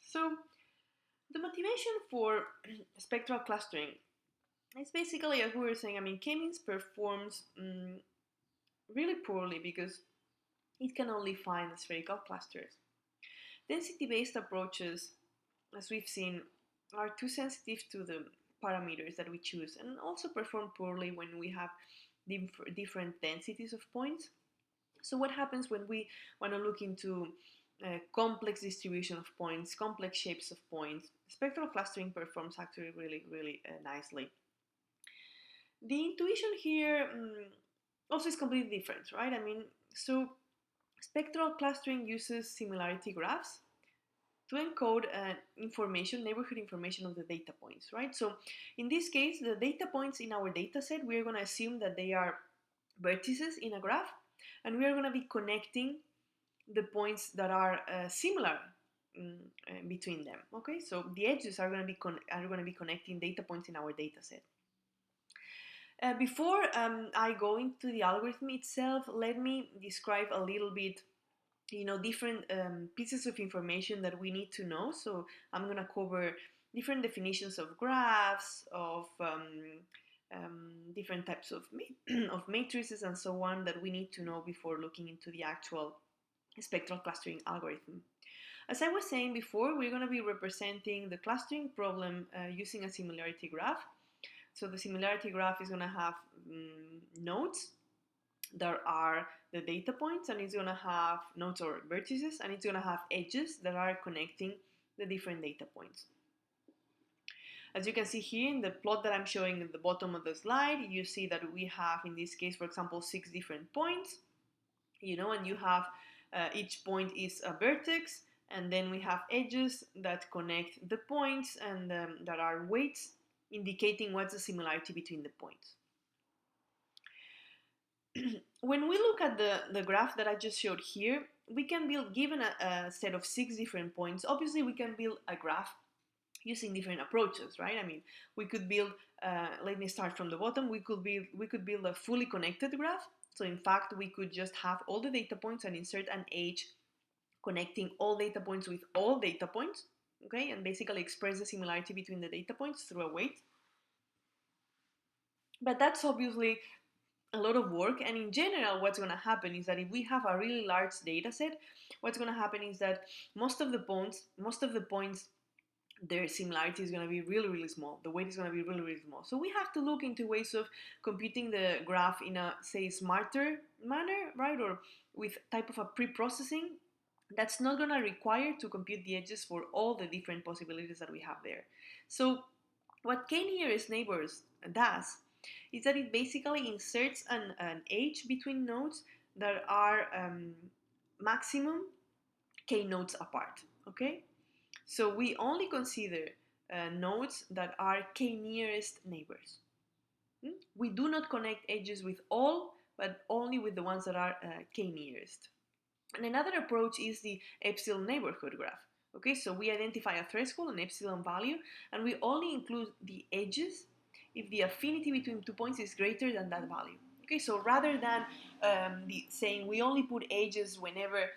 So the motivation for spectral clustering is basically, as we were saying, I mean, K-means performs really poorly because it can only find spherical clusters. Density-based approaches, as we've seen, are too sensitive to the parameters that we choose and also perform poorly when we have different densities of points. So what happens when we want to look into complex distribution of points, complex shapes of points? Spectral clustering performs actually really nicely. The intuition here also is completely different, right? I mean, so spectral clustering uses similarity graphs to encode neighborhood information of the data points, right? So in this case, the data points in our data set, we're going to assume that they are vertices in a graph, and we are going to be connecting the points that are similar between them. Okay, so the edges are going to be connecting data points in our data set. Before I go into the algorithm itself, let me describe a little bit, different pieces of information that we need to know. So I'm going to cover different definitions of graphs, of different types of of matrices and so on that we need to know before looking into the actual spectral clustering algorithm. As I was saying before, we're going to be representing the clustering problem using a similarity graph. So the similarity graph is going to have nodes that are the data points, and it's going to have nodes or vertices, and it's going to have edges that are connecting the different data points. As you can see here in the plot that I'm showing at the bottom of the slide, you see that we have, in this case, for example, 6 different points, and you have each point is a vertex, and then we have edges that connect the points and that are weights indicating what's the similarity between the points. When we look at the graph that I just showed here, we can build, given a set of 6 different points, obviously we can build a graph using different approaches, right? I mean, we could build, let me start from the bottom, we could build a fully connected graph. So in fact, we could just have all the data points and insert an edge connecting all data points with all data points, okay? And basically express the similarity between the data points through a weight. But that's obviously a lot of work, and in general what's going to happen is that if we have a really large data set, what's going to happen is that most of the points, their similarity is going to be really small. The weight is going to be really small. So we have to look into ways of computing the graph in a, say, smarter manner, right? Or with type of a pre-processing that's not going to require to compute the edges for all the different possibilities that we have there. So what k-nearest neighbors does is that it basically inserts an edge between nodes that are maximum k nodes apart, okay? So we only consider nodes that are k-nearest neighbors. We do not connect edges with all, but only with the ones that are k-nearest. And another approach is the epsilon neighborhood graph. Okay, so we identify a threshold, an epsilon value, and we only include the edges if the affinity between 2 points is greater than that value. Okay, so rather than saying we only put edges whenever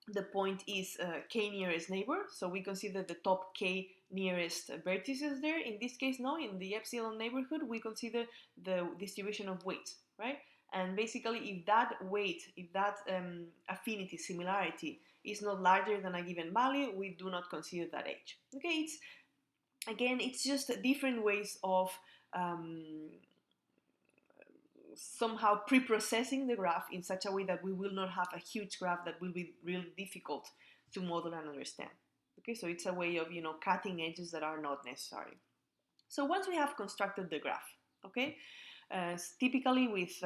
the point is k nearest neighbor, so we consider the top k nearest vertices there. In this case, no, in the epsilon neighborhood, we consider the distribution of weights, right? And basically, if that weight, if that affinity, similarity is not larger than a given value, we do not consider that edge. Okay, it's just different ways of somehow pre-processing the graph in such a way that we will not have a huge graph that will be really difficult to model and understand. Okay, so it's a way of cutting edges that are not necessary. So once we have constructed the graph, okay, typically with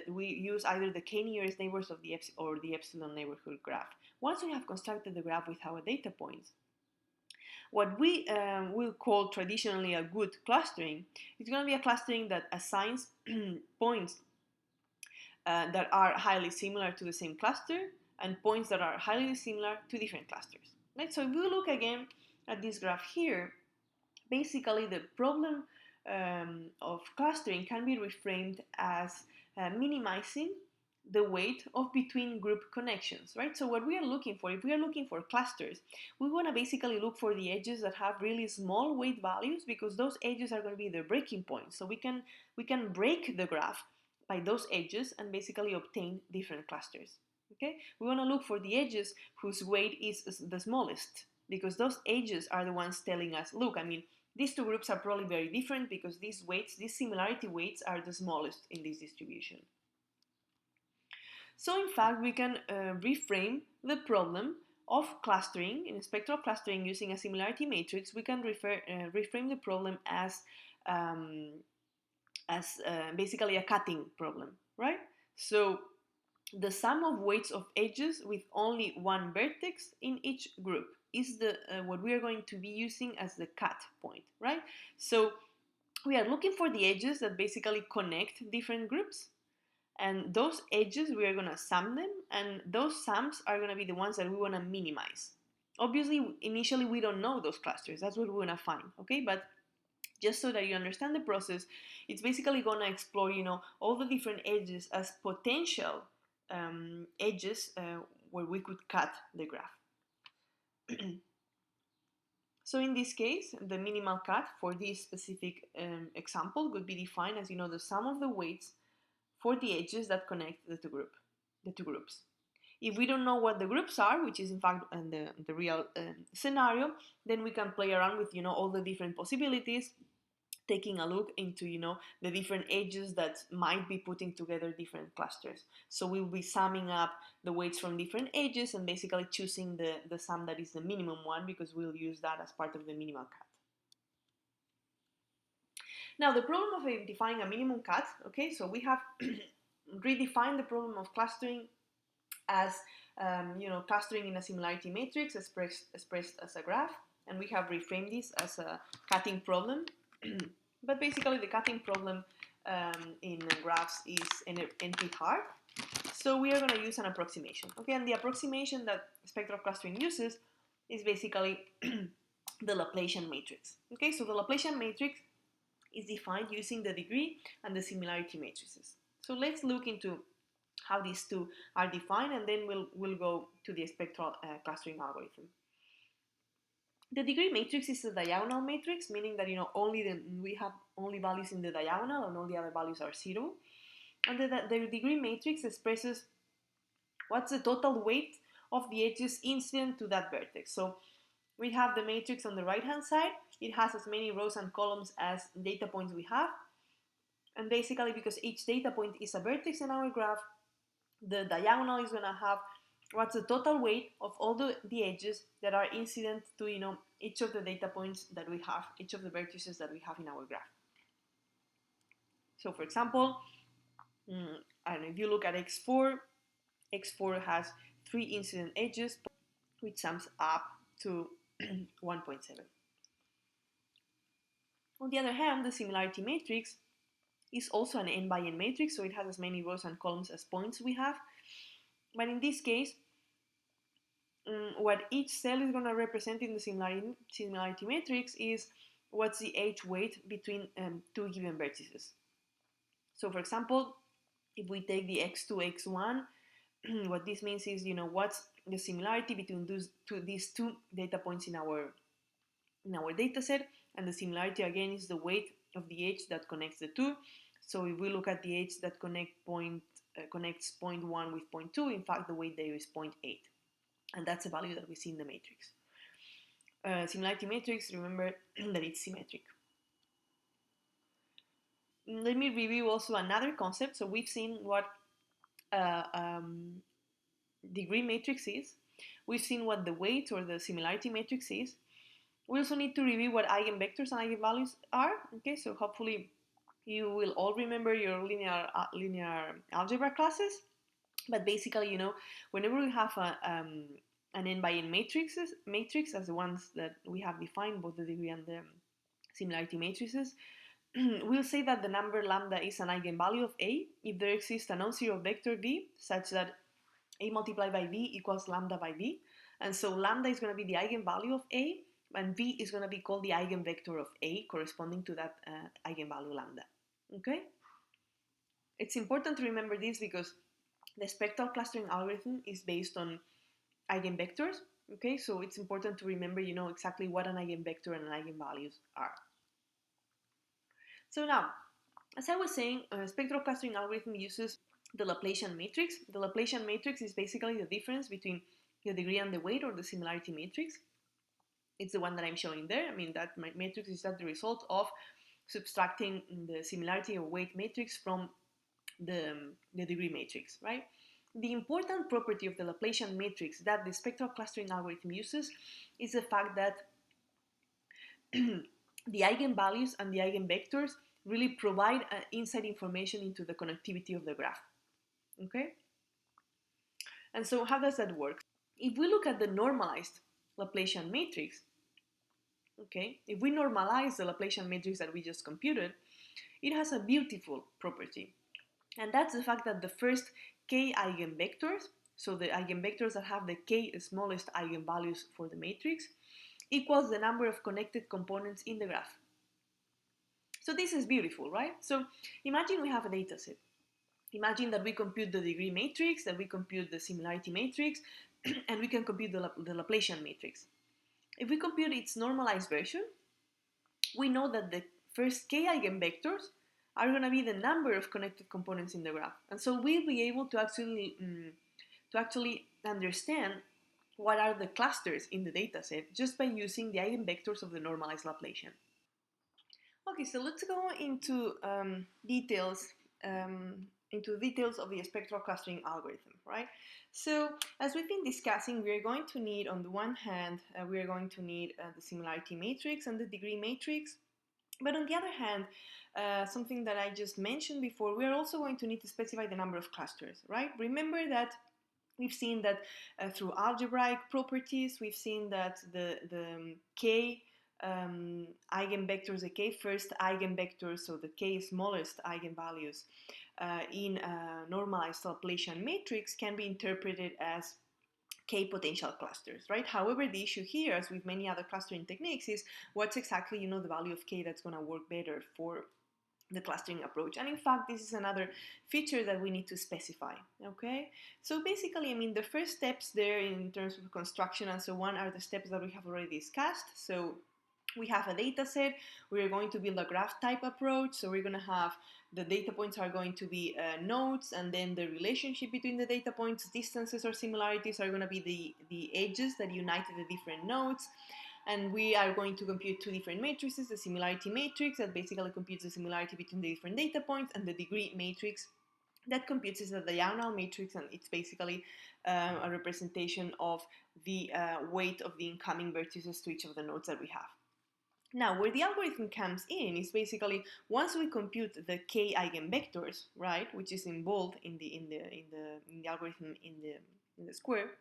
we use either the k-nearest neighbors of the or the epsilon neighborhood graph. Once we have constructed the graph with our data points, what we will call traditionally a good clustering is going to be a clustering that assigns points that are highly similar to the same cluster and points that are highly similar to different clusters. Right? So if we look again at this graph here, basically the problem of clustering can be reframed as minimizing the weight of between group connections, right? So what we are looking for, if we are looking for clusters, we want to basically look for the edges that have really small weight values, because those edges are going to be the breaking points. So we can break the graph by those edges and basically obtain different clusters. Okay, we want to look for the edges whose weight is the smallest, because those edges are the ones telling us, look, I mean, these two groups are probably very different because these weights, these similarity weights, are the smallest in this distribution. So in fact, we can reframe the problem of clustering, in spectral clustering using a similarity matrix. We can reframe the problem um, as basically a cutting problem, right? So the sum of weights of edges with only one vertex in each group is what we are going to be using as the cut point, right? So we are looking for the edges that basically connect different groups, and those edges we are going to sum them, and those sums are going to be the ones that we want to minimize. Obviously, initially we don't know those clusters, that's what we're going to find, okay? But just so that you understand the process, it's basically going to explore, all the different edges as potential edges where we could cut the graph. So in this case, the minimal cut for this specific example would be defined as, the sum of the weights for the edges that connect the two groups. If we don't know what the groups are, which is in fact the real scenario, then we can play around with, all the different possibilities, taking a look into, the different edges that might be putting together different clusters. So we'll be summing up the weights from different edges and basically choosing the sum that is the minimum one, because we'll use that as part of the minimal cut. Now, the problem of identifying a minimum cut, okay, so we have redefined the problem of clustering as, clustering in a similarity matrix expressed as a graph, and we have reframed this as a cutting problem. But basically, the cutting problem in graphs is NP hard. So we are going to use an approximation, okay? And the approximation that spectral clustering uses is basically the Laplacian matrix, okay? So the Laplacian matrix is defined using the degree and the similarity matrices. So let's look into how these two are defined, and then we'll go to the spectral clustering algorithm. The degree matrix is a diagonal matrix, meaning that we have only values in the diagonal and all the other values are zero. And the degree matrix expresses what's the total weight of the edges incident to that vertex. So we have the matrix on the right hand side. It has as many rows and columns as data points we have. And basically, because each data point is a vertex in our graph, the diagonal is going to have what's the total weight of all the edges that are incident to each of the data points that we have, each of the vertices that we have in our graph. So for example, I don't know, if you look at x4 has 3 incident edges, which sums up to 1.7. On the other hand, the similarity matrix is also an n by n matrix, so it has as many rows and columns as points we have. But in this case, what each cell is going to represent in the similarity matrix is what's the edge weight between two given vertices. So for example, if we take the x2, x1, what this means is, what's the similarity between these two data points in our data set, and the similarity again is the weight of the edge that connects the two. So if we look at the edge that connects point 1 with point 2, in fact the weight there is 0.8, and that's the value that we see in the matrix. Similarity matrix, remember that it's symmetric. Let me review also another concept. So we've seen what degree matrix is. We've seen what the weight or the similarity matrix is. We also need to review what eigenvectors and eigenvalues are. Okay, so hopefully you will all remember your linear algebra classes. But basically, whenever we have an n by n matrix as the ones that we have defined, both the degree and the similarity matrices, we'll say that the number lambda is an eigenvalue of A if there exists a non-zero vector V such that A multiplied by V equals lambda by V. And so lambda is going to be the eigenvalue of A, and V is going to be called the eigenvector of A corresponding to that eigenvalue lambda. Okay? It's important to remember this because The spectral clustering algorithm is based on eigenvectors. Okay, so it's important to remember, exactly what an eigenvector and an eigenvalues are. So now, as I was saying, spectral clustering algorithm uses the Laplacian matrix. The Laplacian matrix is basically the difference between the degree and the weight, or the similarity matrix. It's the one that I'm showing there. I mean, that matrix is that the result of subtracting the similarity or weight matrix from the degree matrix, right? The important property of the Laplacian matrix that the spectral clustering algorithm uses is the fact that the eigenvalues and the eigenvectors really provide inside information into the connectivity of the graph. Okay? And so how does that work? If we look at the normalized Laplacian matrix, okay, if we normalize the Laplacian matrix that we just computed, it has a beautiful property. And that's the fact that the first k eigenvectors, so the eigenvectors that have the k smallest eigenvalues for the matrix, equals the number of connected components in the graph. So this is beautiful, right? So imagine we have a data set. Imagine that we compute the degree matrix, that we compute the similarity matrix, and we can compute the Laplacian matrix. If we compute its normalized version, we know that the first k eigenvectors are going to be the number of connected components in the graph. And so we'll be able to actually understand what are the clusters in the dataset just by using the eigenvectors of the normalized Laplacian. Okay, so let's go details into details of the spectral clustering algorithm, right? So as we've been discussing, we are going to need, on the one hand, we are going to need the similarity matrix and the degree matrix. But on the other hand, something that I just mentioned before, we are also going to need to specify the number of clusters, right? Remember that we've seen that through algebraic properties, we've seen that the k eigenvectors, the k first eigenvectors, so the k smallest eigenvalues in a normalized Laplacian matrix can be interpreted as k potential clusters, right? However, the issue here, as with many other clustering techniques, is what's exactly, the value of k that's going to work better for the clustering approach. And in fact, this is another feature that we need to specify, okay? So basically, I mean, the first steps there in terms of construction and so on are the steps that we have already discussed. So we have a data set, we're going to build a graph type approach, so we're going to have the data points are going to be nodes, and then the relationship between the data points, distances or similarities, are going to be the edges that unite the different nodes. And we are going to compute two different matrices, the similarity matrix that basically computes the similarity between the different data points, and the degree matrix that computes the diagonal matrix, and it's basically a representation of the weight of the incoming vertices to each of the nodes that we have. Now, where the algorithm comes in is basically once we compute the k eigenvectors, right, which is involved in the algorithm in the square,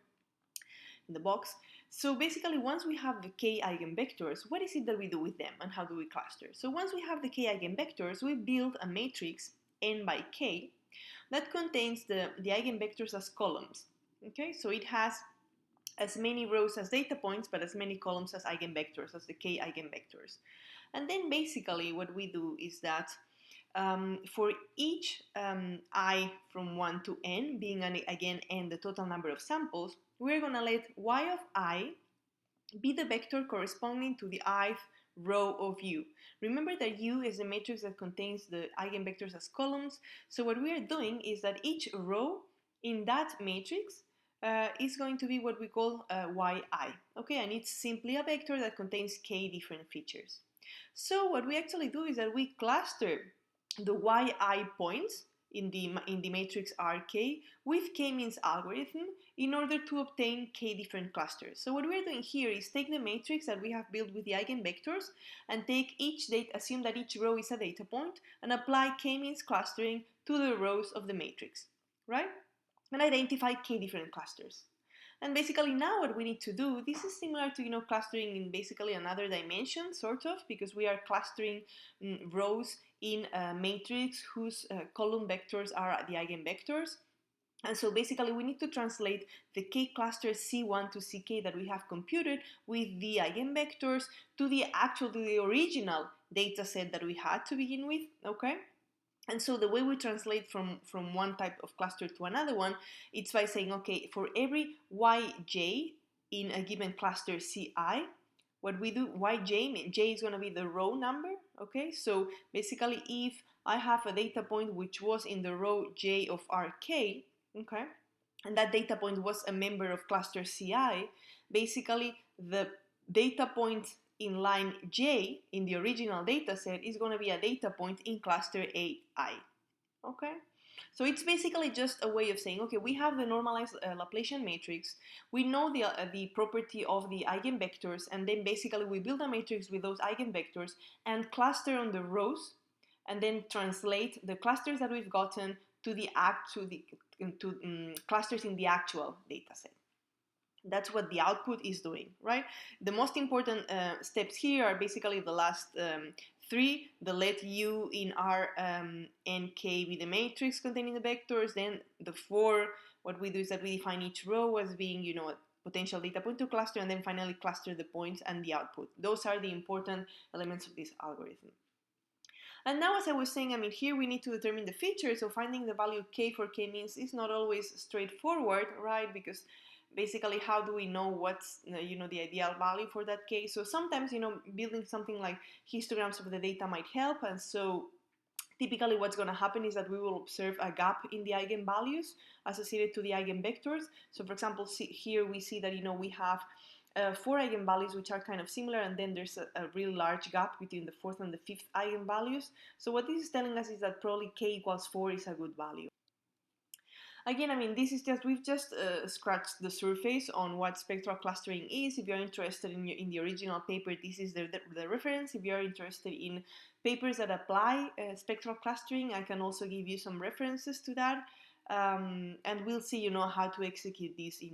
in the box. So basically, once we have the k eigenvectors, what is it that we do with them and how do we cluster? So once we have the k eigenvectors, we build a matrix n by k that contains the eigenvectors as columns. Okay, so it has as many rows as data points, but as many columns as eigenvectors, as the k eigenvectors. And then basically what we do is that for each I from 1 to n, being again n the total number of samples, we're going to let y of I be the vector corresponding to the ith row of U. Remember that U is the matrix that contains the eigenvectors as columns. So what we are doing is that each row in that matrix is going to be what we call yi. Okay, and it's simply a vector that contains k different features. So what we actually do is that we cluster the yi points in the matrix Rk with k-means algorithm in order to obtain k different clusters. So what we're doing here is take the matrix that we have built with the eigenvectors and take each data, assume that each row is a data point, and apply k-means clustering to the rows of the matrix, right? And identify k different clusters. And basically now what we need to do, this is similar to clustering in basically another dimension, sort of, because we are clustering rows in a matrix whose column vectors are the eigenvectors. And so basically we need to translate the k cluster C1 to Ck that we have computed with the eigenvectors to the original data set that we had to begin with, okay? And so the way we translate from one type of cluster to another one, it's by saying, okay, for every yj in a given cluster ci, what we do, yj, j is going to be the row number, okay? So basically, if I have a data point which was in the row j of rk, okay, and that data point was a member of cluster ci, basically the data point in line j in the original data set is going to be a data point in cluster ai, okay? So it's basically just a way of saying, okay, we have the normalized Laplacian matrix, we know the property of the eigenvectors, and then basically we build a matrix with those eigenvectors and cluster on the rows, and then translate the clusters that we've gotten to the clusters in the actual data set. That's what the output is doing, right? The most important steps here are basically the last three: the let u in R nk be the matrix containing the vectors. Then the four, what we do is that we define each row as being, you know, a potential data point to cluster, and then finally cluster the points and the output. Those are the important elements of this algorithm. And now, as I was saying, I mean, here we need to determine the feature. So finding the value k for k-means is not always straightforward, right? Because basically, how do we know what's, you know, the ideal value for that k? So sometimes, you know, building something like histograms of the data might help. And so typically what's going to happen is that we will observe a gap in the eigenvalues associated to the eigenvectors. So for example, here we see that, you know, we have four eigenvalues which are kind of similar, and then there's a really large gap between the fourth and the fifth eigenvalues. So what this is telling us is that probably k equals 4 is a good value. Again, I mean, this is just, we've just scratched the surface on what spectral clustering is. If you're interested in the original paper, this is the reference. If you're interested in papers that apply spectral clustering, I can also give you some references to that. And we'll see, you know, how to execute this in